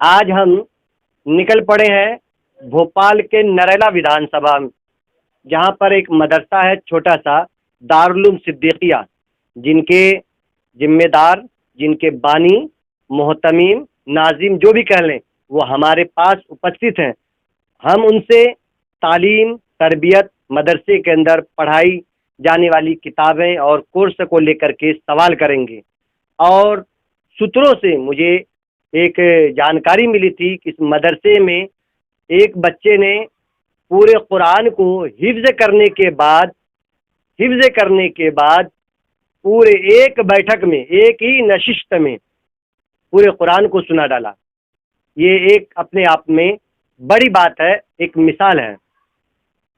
آج ہم نکل پڑے ہیں بھوپال کے نریلا ودھان سبھا میں، جہاں پر ایک مدرسہ ہے چھوٹا سا، دارالعلوم صدیقیہ، جن کے ذمہ دار، جن کے بانی، محتمین، ناظم جو بھی کہہ لیں، وہ ہمارے پاس اپستھت ہیں۔ ہم ان سے تعلیم، تربیت، مدرسے کے اندر پڑھائی جانے والی کتابیں اور کورس کو لے کر کے سوال کریں گے۔ اور سوتروں سے مجھے ایک جانکاری ملی تھی کہ اس مدرسے میں ایک بچے نے پورے قرآن کو حفظ کرنے کے بعد پورے ایک بیٹھک میں، ایک ہی نشست میں پورے قرآن کو سنا ڈالا۔ یہ ایک اپنے آپ میں بڑی بات ہے، ایک مثال ہے۔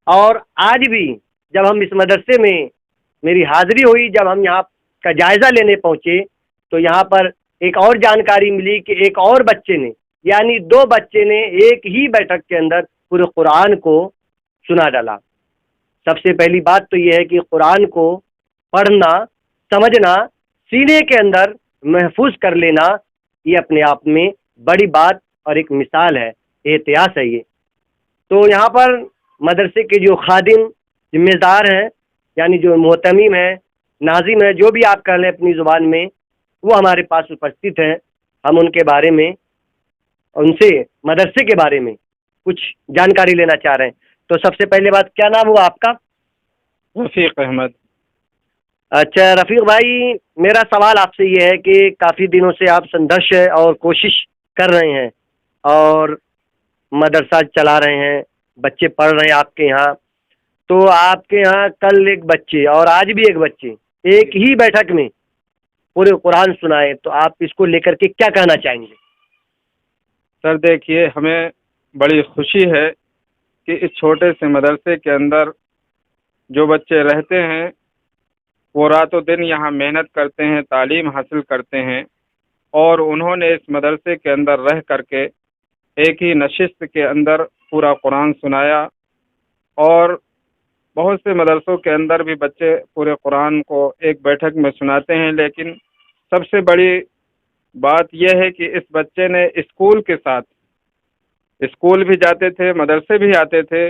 اور آج بھی جب ہم اس مدرسے میں میری حاضری ہوئی، جب ہم یہاں کا جائزہ لینے پہنچے، تو یہاں پر ایک اور جانکاری ملی کہ ایک اور بچے نے، یعنی دو بچے نے ایک ہی بیٹھک کے اندر پورے قرآن کو سنا ڈالا۔ سب سے پہلی بات تو یہ ہے کہ قرآن کو پڑھنا، سمجھنا، سینے کے اندر محفوظ کر لینا، یہ اپنے آپ میں بڑی بات اور ایک مثال ہے، احتیاط ہے یہ۔ تو یہاں پر مدرسے کے جو خادم، ذمہ دار ہیں، یعنی جو محتمیم ہیں، ناظم ہیں، جو بھی آپ کہہ لیں اپنی زبان میں، وہ ہمارے پاس اپستھت ہیں۔ ہم ان کے بارے میں، ان سے مدرسے کے بارے میں کچھ جانکاری لینا چاہ رہے ہیں۔ تو سب سے پہلے بات، کیا نام ہوا آپ کا؟ رفیق احمد۔ اچھا رفیق بھائی، میرا سوال آپ سے یہ ہے کہ کافی دنوں سے آپ سنگھرش اور کوشش کر رہے ہیں اور مدرسہ چلا رہے ہیں، بچے پڑھ رہے ہیں آپ کے یہاں۔ تو آپ کے یہاں کل ایک بچے اور آج بھی ایک بچے ایک ہی بیٹھک میں پورے قرآن سنائے، تو آپ اس کو لے کر کے کیا کہنا چاہیں گے؟ سر دیکھیے، ہمیں بڑی خوشی ہے کہ اس چھوٹے سے مدرسے کے اندر جو بچے رہتے ہیں وہ رات و دن یہاں محنت کرتے ہیں، تعلیم حاصل کرتے ہیں، اور انہوں نے اس مدرسے کے اندر رہ کر کے ایک ہی نشست کے اندر پورا قرآن سنایا۔ اور بہت سے مدرسوں کے اندر بھی بچے پورے قرآن کو ایک بیٹھک میں سناتے ہیں، لیکن سب سے بڑی بات یہ ہے کہ اس بچے نے اسکول کے ساتھ، اسکول بھی جاتے تھے، مدرسے بھی آتے تھے،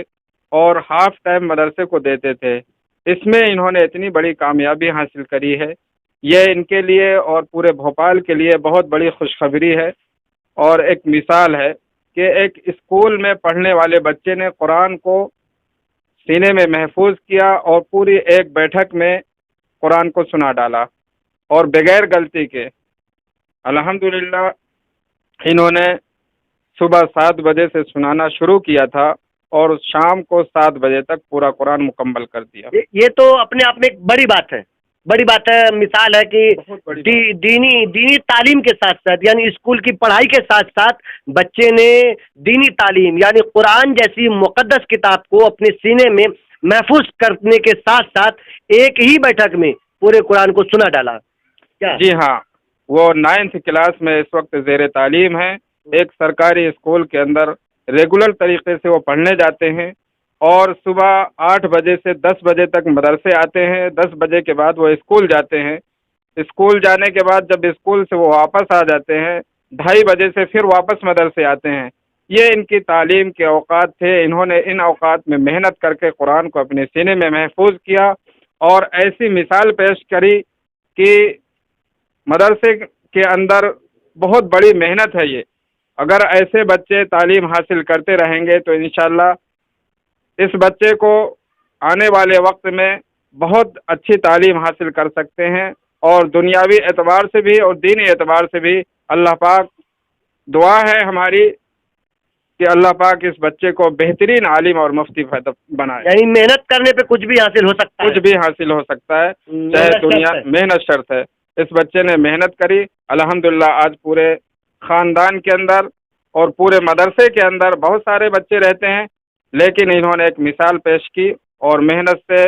اور ہاف ٹائم مدرسے کو دیتے تھے۔ اس میں انہوں نے اتنی بڑی کامیابی حاصل کری ہے، یہ ان کے لیے اور پورے بھوپال کے لیے بہت بڑی خوشخبری ہے اور ایک مثال ہے کہ ایک اسکول میں پڑھنے والے بچے نے قرآن کو سینے میں محفوظ کیا اور پوری ایک بیٹھک میں قرآن کو سنا ڈالا، اور بغیر غلطی کے۔ الحمدللہ انہوں نے صبح 7 بجے سے سنانا شروع کیا تھا اور شام کو 7 بجے تک پورا قرآن مکمل کر دیا۔ یہ تو اپنے آپ میں ایک بڑی بات ہے، بڑی بات ہے، مثال ہے کہ بہت بڑی بات۔ دینی تعلیم کے ساتھ ساتھ، یعنی اسکول کی پڑھائی کے ساتھ ساتھ بچے نے دینی تعلیم یعنی قرآن جیسی مقدس کتاب کو اپنے سینے میں محفوظ کرنے کے ساتھ ساتھ ایک ہی بیٹھک میں پورے قرآن کو سنا ڈالا۔ کیا؟ جی ہاں، وہ 9th کلاس میں اس وقت زیر تعلیم ہے، ایک سرکاری اسکول کے اندر ریگولر طریقے سے وہ پڑھنے جاتے ہیں، اور صبح 8 بجے سے 10 بجے تک مدرسے آتے ہیں، 10 بجے کے بعد وہ اسکول جاتے ہیں۔ اسکول جانے کے بعد جب اسکول سے وہ واپس آ جاتے ہیں، 2:30 بجے سے پھر واپس مدرسے آتے ہیں۔ یہ ان کی تعلیم کے اوقات تھے، انہوں نے ان اوقات میں محنت کر کے قرآن کو اپنے سینے میں محفوظ کیا، اور ایسی مثال پیش کری کہ مدرسے کے اندر بہت بڑی محنت ہے یہ۔ اگر ایسے بچے تعلیم حاصل کرتے رہیں گے تو انشاءاللہ اس بچے کو آنے والے وقت میں بہت اچھی تعلیم حاصل کر سکتے ہیں، اور دنیاوی اعتبار سے بھی اور دینی اعتبار سے بھی اللہ پاک، دعا ہے ہماری کہ اللہ پاک اس بچے کو بہترین عالم اور مفتی بنائے۔ یعنی محنت کرنے پہ کچھ بھی حاصل ہو سکتا ہے، کچھ بھی حاصل ہو سکتا ہے، چاہے دنیا محنت شرط ہے۔ اس بچے نے محنت کری، الحمدللہ آج پورے خاندان کے اندر اور پورے مدرسے کے اندر بہت سارے بچے رہتے ہیں، لیکن انہوں نے ایک مثال پیش کی اور محنت سے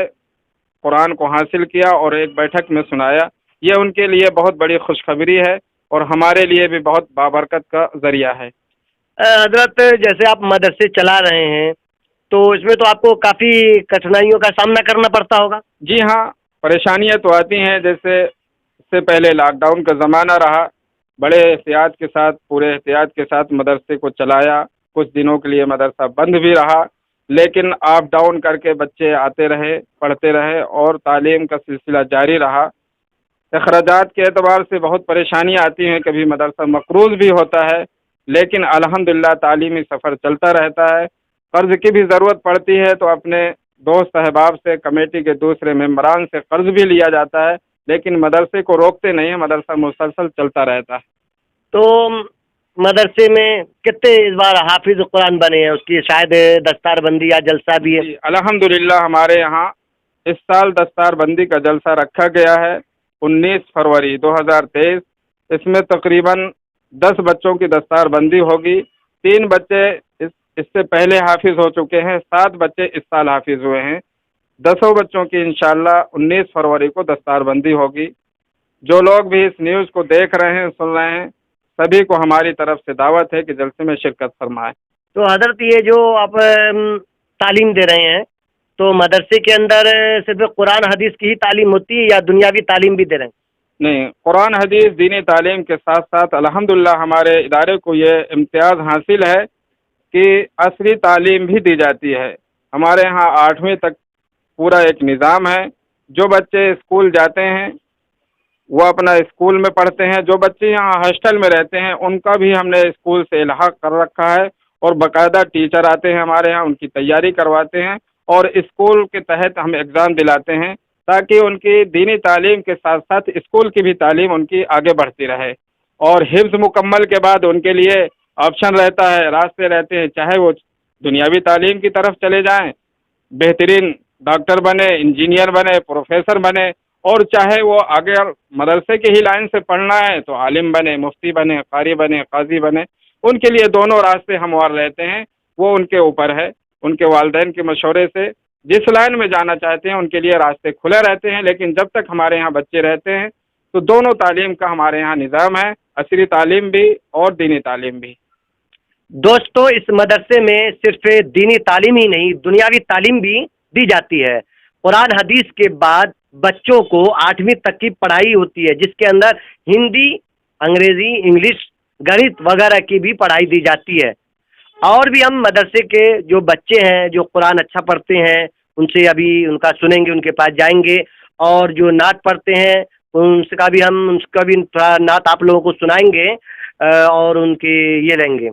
قرآن کو حاصل کیا اور ایک بیٹھک میں سنایا۔ یہ ان کے لیے بہت بڑی خوشخبری ہے اور ہمارے لیے بھی بہت بابرکت کا ذریعہ ہے۔ حضرت جیسے آپ مدرسے چلا رہے ہیں تو اس میں تو آپ کو کافی کٹھنائیوں کا سامنا کرنا پڑتا ہوگا۔ جی ہاں، پریشانیاں تو آتی ہیں، جیسے اس سے پہلے لاک ڈاؤن کا زمانہ رہا، بڑے احتیاط کے ساتھ، پورے احتیاط کے ساتھ مدرسے کو چلایا. کچھ دنوں کے لیے مدرسہ بند بھی رہا، لیکن اپ ڈاؤن کر کے بچے آتے رہے، پڑھتے رہے اور تعلیم کا سلسلہ جاری رہا. اخراجات کے اعتبار سے بہت پریشانیاں آتی ہیں، کبھی مدرسہ مقروض بھی ہوتا ہے، لیکن الحمدللہ تعلیمی سفر چلتا رہتا ہے. قرض کی بھی ضرورت پڑتی ہے تو اپنے دوست احباب سے، کمیٹی کے دوسرے ممبران سے قرض بھی لیا جاتا ہے، لیکن مدرسے کو روکتے نہیں ہیں، مدرسہ مسلسل چلتا رہتا ہے. تو مدرسے میں کتنے اس بار حافظ قرآن بنے ہیں؟ اس کی شاید دستار بندی یا جلسہ بھی ہے. جی الحمدللہ ہمارے یہاں اس سال دستار بندی کا جلسہ رکھا گیا ہے 19 فروری 2023. اس میں تقریباً 10 بچوں کی دستار بندی ہوگی. 3 بچے اس سے پہلے حافظ ہو چکے ہیں، 7 بچے اس سال حافظ ہوئے ہیں. 10 بچوں کی انشاءاللہ 19 فروری کو دستار بندی ہوگی. جو لوگ بھی اس نیوز کو دیکھ رہے ہیں، سن رہے ہیں، سبھی کو ہماری طرف سے دعوت ہے کہ جلسے میں شرکت فرمائیں. تو حضرت یہ جو آپ تعلیم دے رہے ہیں تو مدرسے کے اندر صرف قرآن حدیث کی ہی تعلیم ہوتی ہے یا دنیاوی تعلیم بھی دے رہے ہیں؟ نہیں، قرآن حدیث دینی تعلیم کے ساتھ ساتھ الحمدللہ ہمارے ادارے کو یہ امتیاز حاصل ہے کہ عصری تعلیم بھی دی جاتی ہے. ہمارے ہاں 8ویں تک پورا ایک نظام ہے. جو بچے اسکول جاتے ہیں وہ اپنا اسکول میں پڑھتے ہیں، جو بچے یہاں ہاسٹل میں رہتے ہیں ان کا بھی ہم نے اسکول سے الحاق کر رکھا ہے، اور باقاعدہ ٹیچر آتے ہیں ہمارے یہاں، ان کی تیاری کرواتے ہیں اور اسکول کے تحت ہم ایگزام دلاتے ہیں تاکہ ان کی دینی تعلیم کے ساتھ ساتھ اسکول کی بھی تعلیم ان کی آگے بڑھتی رہے. اور حفظ مکمل کے بعد ان کے لیے آپشن رہتا ہے، راستے رہتے ہیں، چاہے وہ دنیاوی تعلیم کی طرف چلے جائیں، بہترین ڈاکٹر بنے، انجینئر بنے، پروفیسر بنے، اور چاہے وہ آگے مدرسے کی ہی لائن سے پڑھنا ہے تو عالم بنے، مفتی بنے، قاری بنے، قاضی بنے. ان کے لیے دونوں راستے ہموار رہتے ہیں. وہ ان کے اوپر ہے، ان کے والدین کے مشورے سے جس لائن میں جانا چاہتے ہیں ان کے لیے راستے کھلے رہتے ہیں. لیکن جب تک ہمارے یہاں بچے رہتے ہیں تو دونوں تعلیم کا ہمارے یہاں نظام ہے، عصری تعلیم بھی اور دینی تعلیم بھی. دوستو، اس مدرسے میں صرف دینی تعلیم ہی نہیں، دنیاوی تعلیم بھی دی جاتی ہے. قرآن حدیث کے بعد بچوں کو 8ویں تک کی پڑھائی ہوتی ہے، جس کے اندر ہندی، انگریزی، انگلش، گنت وغیرہ کی بھی پڑھائی دی جاتی ہے. اور بھی ہم مدرسے کے جو بچے ہیں جو قرآن اچھا پڑھتے ہیں ان سے ابھی ان کا سنیں گے، ان کے پاس جائیں گے. اور جو نعت پڑھتے ہیں ان کا بھی نعت آپ لوگوں کو سنائیں گے اور ان کی یہ لیں گے.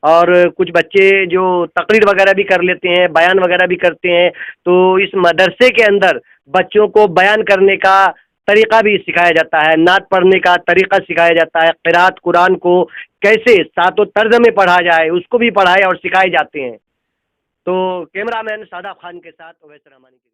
اور کچھ بچے جو تقریر وغیرہ بھی کر لیتے ہیں، بیان وغیرہ بھی کرتے ہیں. تو اس مدرسے کے اندر بچوں کو بیان کرنے کا طریقہ بھی سکھایا جاتا ہے، نعت پڑھنے کا طریقہ سکھایا جاتا ہے، قرات قرآن کو کیسے سات و طرز میں پڑھا جائے اس کو بھی پڑھائے اور سکھائے جاتے ہیں. تو کیمرہ مین شاداب خان کے ساتھ اویس رحمانی کی